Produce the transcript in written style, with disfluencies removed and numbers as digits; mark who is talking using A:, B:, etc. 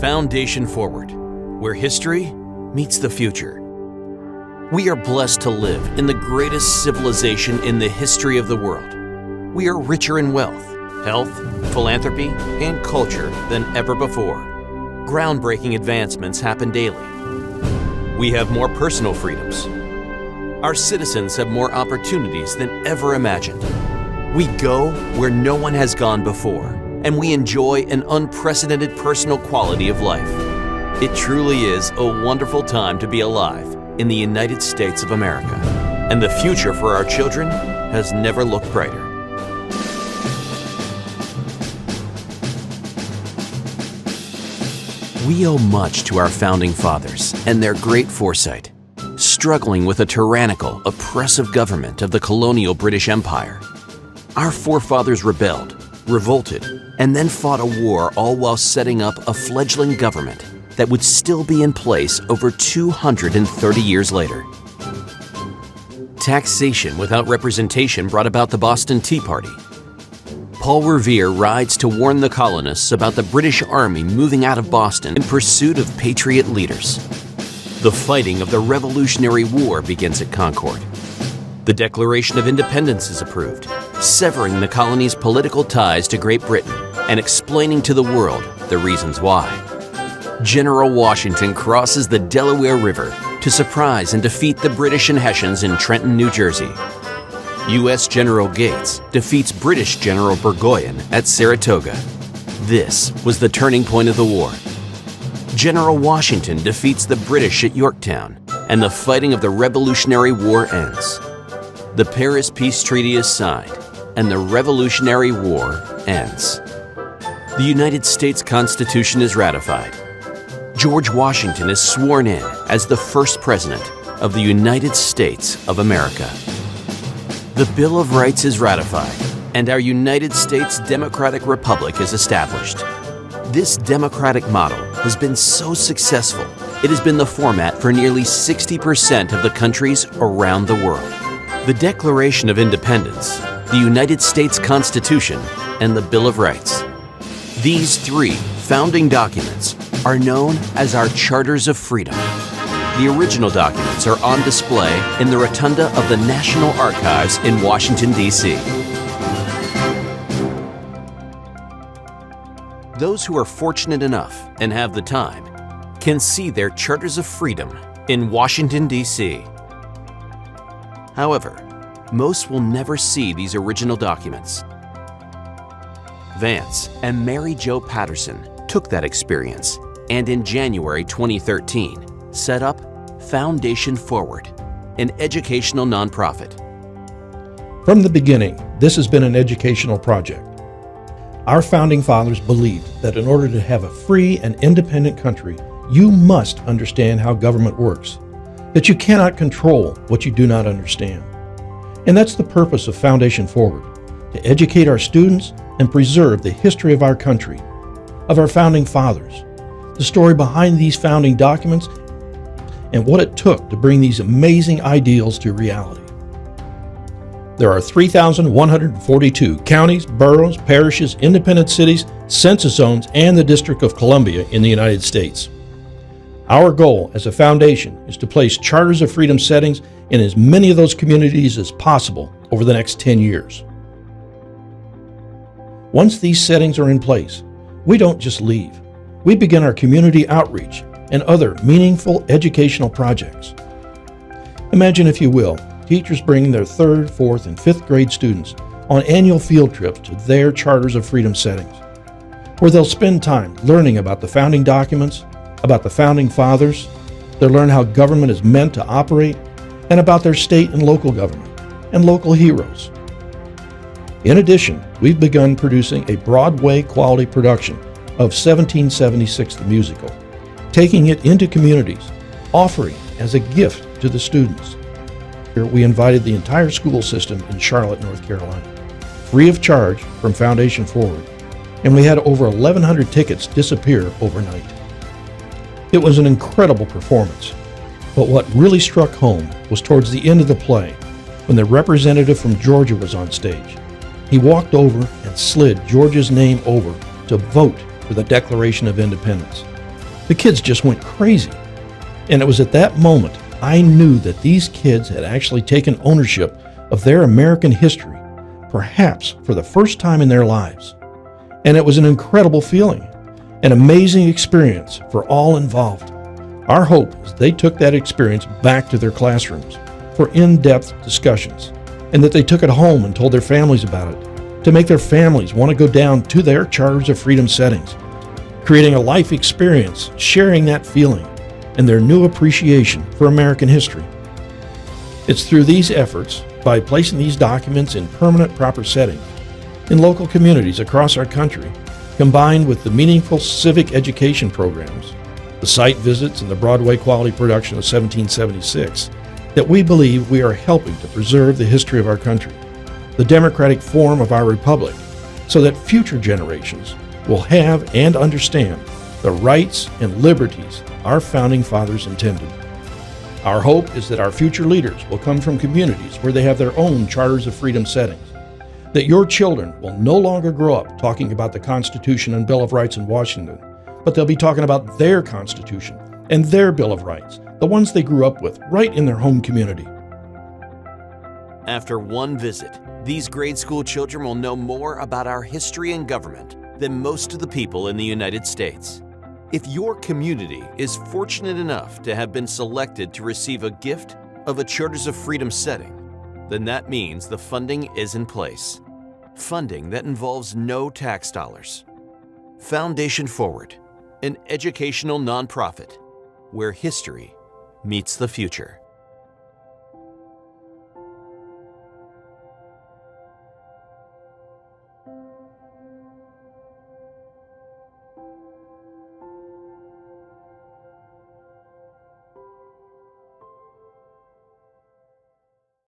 A: Foundation Forward, where history meets the future. We are blessed to live in the greatest civilization in the history of the world. We are richer in wealth, health, philanthropy, and culture than ever before. Groundbreaking advancements happen daily. We have more personal freedoms. Our citizens have more opportunities than ever imagined. We go where no one has gone before, and we enjoy an unprecedented personal quality of life. It truly is a wonderful time to be alive in the United States of America, and the future for our children has never looked brighter. We owe much to our founding fathers and their great foresight, struggling with a tyrannical, oppressive government of the colonial British Empire. Our forefathers rebelled, revolted, and then fought a war, all while setting up a fledgling government that would still be in place over 230 years later. Taxation without representation brought about the Boston Tea Party. Paul Revere rides to warn the colonists about the British Army moving out of Boston in pursuit of patriot leaders. The fighting of the Revolutionary War begins at Concord. The Declaration of Independence is approved, severing the colony's political ties to Great Britain and explaining to the world the reasons why. General Washington crosses the Delaware River to surprise and defeat the British and Hessians in Trenton, New Jersey. U.S. General Gates defeats British General Burgoyne at Saratoga. This was the turning point of the war. General Washington defeats the British at Yorktown, and the fighting of the Revolutionary War ends. The Paris Peace Treaty is signed, and the Revolutionary War ends. The United States Constitution is ratified. George Washington is sworn in as the first president of the United States of America. The Bill of Rights is ratified, and our United States Democratic Republic is established. This democratic model has been so successful, it has been the format for nearly 60% of the countries around the world. The Declaration of Independence, the United States Constitution, and the Bill of Rights. These three founding documents are known as our Charters of Freedom. The original documents are on display in the Rotunda of the National Archives in Washington, D.C. Those who are fortunate enough and have the time can see their Charters of Freedom in Washington, D.C. However, most will never see these original documents. Vance and Mary Jo Patterson took that experience and in January 2013 set up Foundation Forward, an educational nonprofit.
B: From the beginning, this has been an educational project. Our founding fathers believed that in order to have a free and independent country, you must understand how government works, that you cannot control what you do not understand. And that's the purpose of Foundation Forward, to educate our students and preserve the history of our country, of our founding fathers, the story behind these founding documents, and what it took to bring these amazing ideals to reality. There are 3,142 counties, boroughs, parishes, independent cities, census zones, and the District of Columbia in the United States. Our goal as a foundation is to place Charters of Freedom settings in as many of those communities as possible over the next 10 years. Once these settings are in place, we don't just leave. We begin our community outreach and other meaningful educational projects. Imagine, if you will, teachers bringing their 3rd, 4th, and 5th grade students on annual field trips to their Charters of Freedom settings, where they'll spend time learning about the founding documents, about the founding fathers. They'll learn how government is meant to operate, and about their state and local government and local heroes. In addition, we've begun producing a Broadway quality production of 1776 the musical, taking it into communities, offering as a gift to the students. Here we invited the entire school system in Charlotte, North Carolina, free of charge from Foundation Forward, and we had over 1,100 tickets disappear overnight. It was an incredible performance, but what really struck home was towards the end of the play, when the representative from Georgia was on stage. He walked over and slid Georgia's name over to vote for the Declaration of Independence. The kids just went crazy. And it was at that moment I knew that these kids had actually taken ownership of their American history, perhaps for the first time in their lives. And it was an incredible feeling, an amazing experience for all involved. Our hope is they took that experience back to their classrooms for in-depth discussions, and that they took it home and told their families about it, to make their families want to go down to their Charters of Freedom settings, creating a life experience, sharing that feeling, and their new appreciation for American history. It's through these efforts, by placing these documents in permanent proper settings, in local communities across our country, combined with the meaningful civic education programs, the site visits, and the Broadway quality production of 1776, that we believe we are helping to preserve the history of our country, the democratic form of our republic, so that future generations will have and understand the rights and liberties our founding fathers intended. Our hope is that our future leaders will come from communities where they have their own Charters of Freedom settings, that your children will no longer grow up talking about the Constitution and Bill of Rights in Washington, but they'll be talking about their Constitution and their Bill of Rights, the ones they grew up with right in their home community.
A: After one visit, these grade school children will know more about our history and government than most of the people in the United States. If your community is fortunate enough to have been selected to receive a gift of a Charters of Freedom setting, then that means the funding is in place. Funding that involves no tax dollars. Foundation Forward, an educational nonprofit where history meets the future.